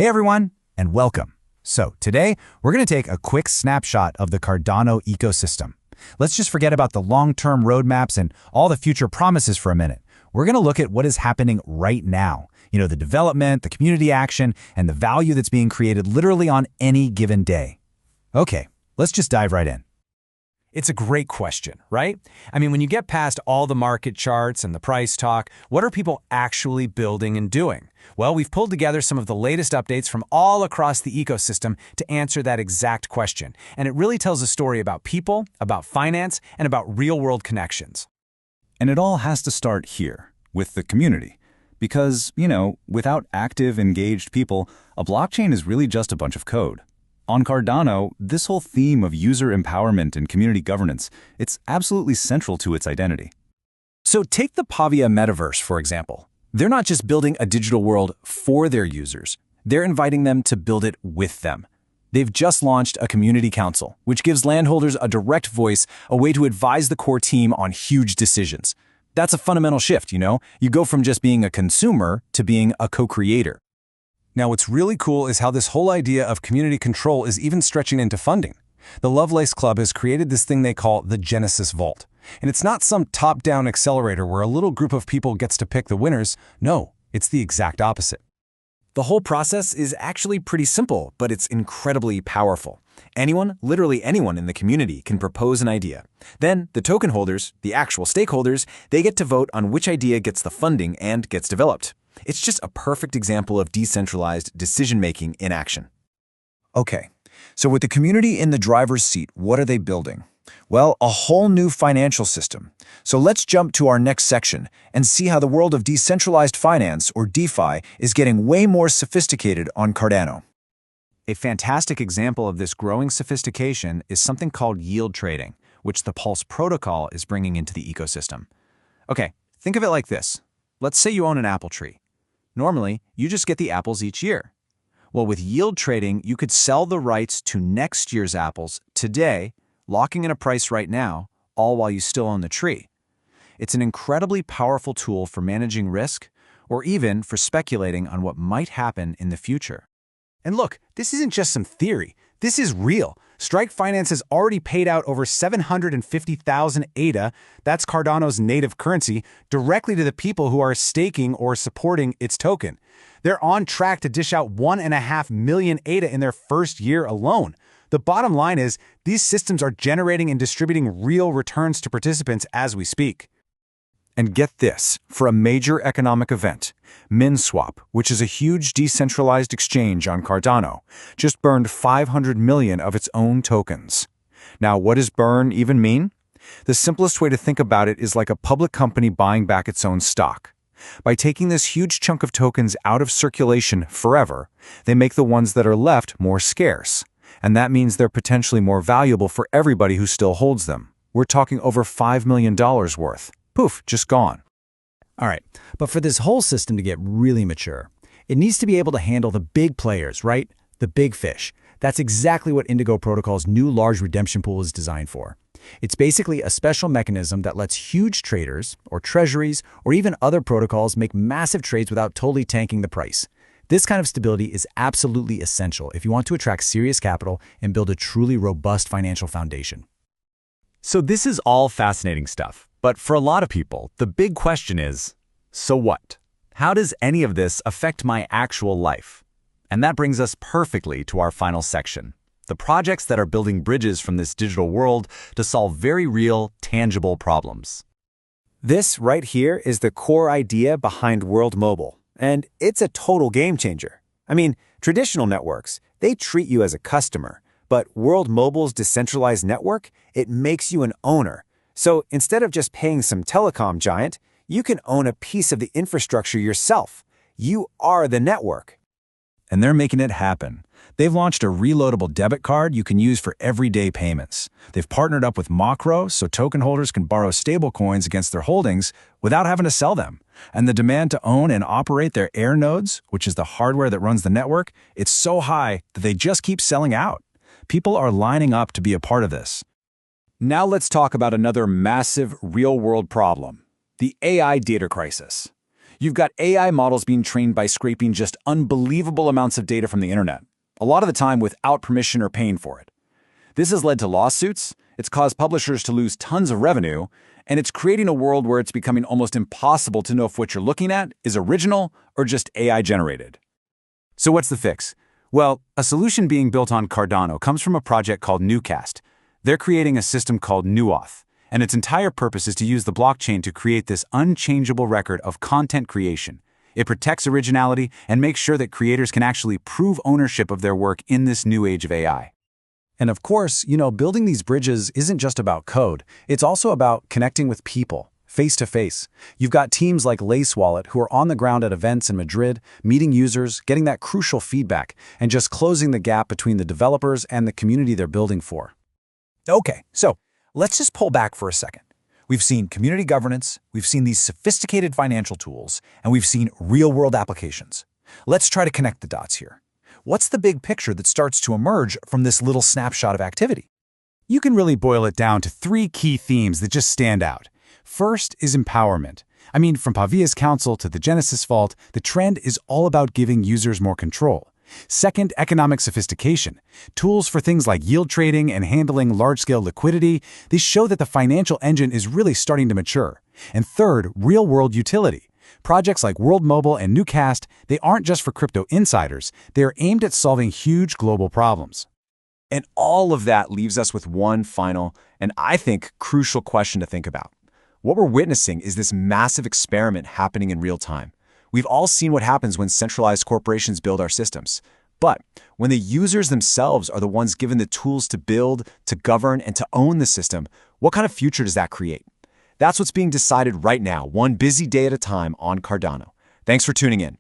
Hey everyone, and welcome. So today, we're going to take a quick snapshot of the Cardano ecosystem. Let's just forget about the long-term roadmaps and all the future promises for a minute. We're going to look at what is happening right now. The development, the community action, and the value that's being created literally on any given day. Okay, let's just dive right in. It's a great question, right? When you get past all the market charts and the price talk, what are people actually building and doing? Well, we've pulled together some of the latest updates from all across the ecosystem to answer that exact question. And it really tells a story about people, about finance, and about real-world connections. And it all has to start here, with the community. Because, without active, engaged people, a blockchain is really just a bunch of code. On Cardano, this whole theme of user empowerment and community governance, it's absolutely central to its identity. So take the Pavia metaverse, for example. They're not just building a digital world for their users. They're inviting them to build it with them. They've just launched a community council, which gives landholders a direct voice, a way to advise the core team on huge decisions. That's a fundamental shift, You go from just being a consumer to being a co-creator. Now, what's really cool is how this whole idea of community control is even stretching into funding. The Lovelace Club has created this thing they call the Genesis Vault. And it's not some top-down accelerator where a little group of people gets to pick the winners. No, it's the exact opposite. The whole process is actually pretty simple, but it's incredibly powerful. Anyone, literally anyone in the community can propose an idea. Then the token holders, the actual stakeholders, they get to vote on which idea gets the funding and gets developed. It's just a perfect example of decentralized decision-making in action. Okay, so with the community in the driver's seat, what are they building? Well, a whole new financial system. So let's jump to our next section and see how the world of decentralized finance, or DeFi, is getting way more sophisticated on Cardano. A fantastic example of this growing sophistication is something called yield trading, which the Pulse protocol is bringing into the ecosystem. Okay, think of it like this. Let's say you own an apple tree. Normally, you just get the apples each year. Well, with yield trading, you could sell the rights to next year's apples today, locking in a price right now, all while you still own the tree. It's an incredibly powerful tool for managing risk, or even for speculating on what might happen in the future. And look, this isn't just some theory. This is real. Strike Finance has already paid out over 750,000 ADA, that's Cardano's native currency, directly to the people who are staking or supporting its token. They're on track to dish out 1.5 million ADA in their first year alone. The bottom line is, these systems are generating and distributing real returns to participants as we speak. And get this, for a major economic event, Minswap, which is a huge decentralized exchange on Cardano, just burned 500 million of its own tokens. Now, what does burn even mean? The simplest way to think about it is like a public company buying back its own stock. By taking this huge chunk of tokens out of circulation forever, they make the ones that are left more scarce. And that means they're potentially more valuable for everybody who still holds them. We're talking over $5 million worth. Poof, just gone. All right, but for this whole system to get really mature, it needs to be able to handle the big players, right? The big fish. That's exactly what Indigo Protocol's new large redemption pool is designed for. It's basically a special mechanism that lets huge traders, or treasuries, or even other protocols make massive trades without totally tanking the price. This kind of stability is absolutely essential if you want to attract serious capital and build a truly robust financial foundation. So this is all fascinating stuff. But for a lot of people, the big question is, so what? How does any of this affect my actual life? And that brings us perfectly to our final section, the projects that are building bridges from this digital world to solve very real, tangible problems. This right here is the core idea behind World Mobile, and it's a total game changer. Traditional networks, they treat you as a customer, but World Mobile's decentralized network, it makes you an owner. So instead of just paying some telecom giant, you can own a piece of the infrastructure yourself. You are the network. And they're making it happen. They've launched a reloadable debit card you can use for everyday payments. They've partnered up with Macro so token holders can borrow stablecoins against their holdings without having to sell them. And the demand to own and operate their Air nodes, which is the hardware that runs the network, it's so high that they just keep selling out. People are lining up to be a part of this. Now let's talk about another massive real-world problem, the AI data crisis. You've got AI models being trained by scraping just unbelievable amounts of data from the internet, a lot of the time without permission or paying for it. This has led to lawsuits, it's caused publishers to lose tons of revenue, and it's creating a world where it's becoming almost impossible to know if what you're looking at is original or just AI generated. So what's the fix? Well, a solution being built on Cardano comes from a project called Newcast. They're creating a system called NewAuth, and its entire purpose is to use the blockchain to create this unchangeable record of content creation. It protects originality and makes sure that creators can actually prove ownership of their work in this new age of AI. And of course, building these bridges isn't just about code. It's also about connecting with people, face to face. You've got teams like Lace Wallet who are on the ground at events in Madrid, meeting users, getting that crucial feedback, and just closing the gap between the developers and the community they're building for. Okay, so let's just pull back for a second. We've seen community governance, we've seen these sophisticated financial tools, and we've seen real-world applications. Let's try to connect the dots here. What's the big picture that starts to emerge from this little snapshot of activity? You can really boil it down to 3 key themes that just stand out. First is empowerment. I mean, from Pavia's council to the Genesis Vault, the trend is all about giving users more control. Second, economic sophistication. Tools for things like yield trading and handling large-scale liquidity, they show that the financial engine is really starting to mature. And third, real-world utility. Projects like World Mobile and Newcast, they aren't just for crypto insiders, they're aimed at solving huge global problems. And all of that leaves us with one final, and I think crucial question to think about. What we're witnessing is this massive experiment happening in real time. We've all seen what happens when centralized corporations build our systems. But when the users themselves are the ones given the tools to build, to govern, and to own the system, what kind of future does that create? That's what's being decided right now, one busy day at a time on Cardano. Thanks for tuning in.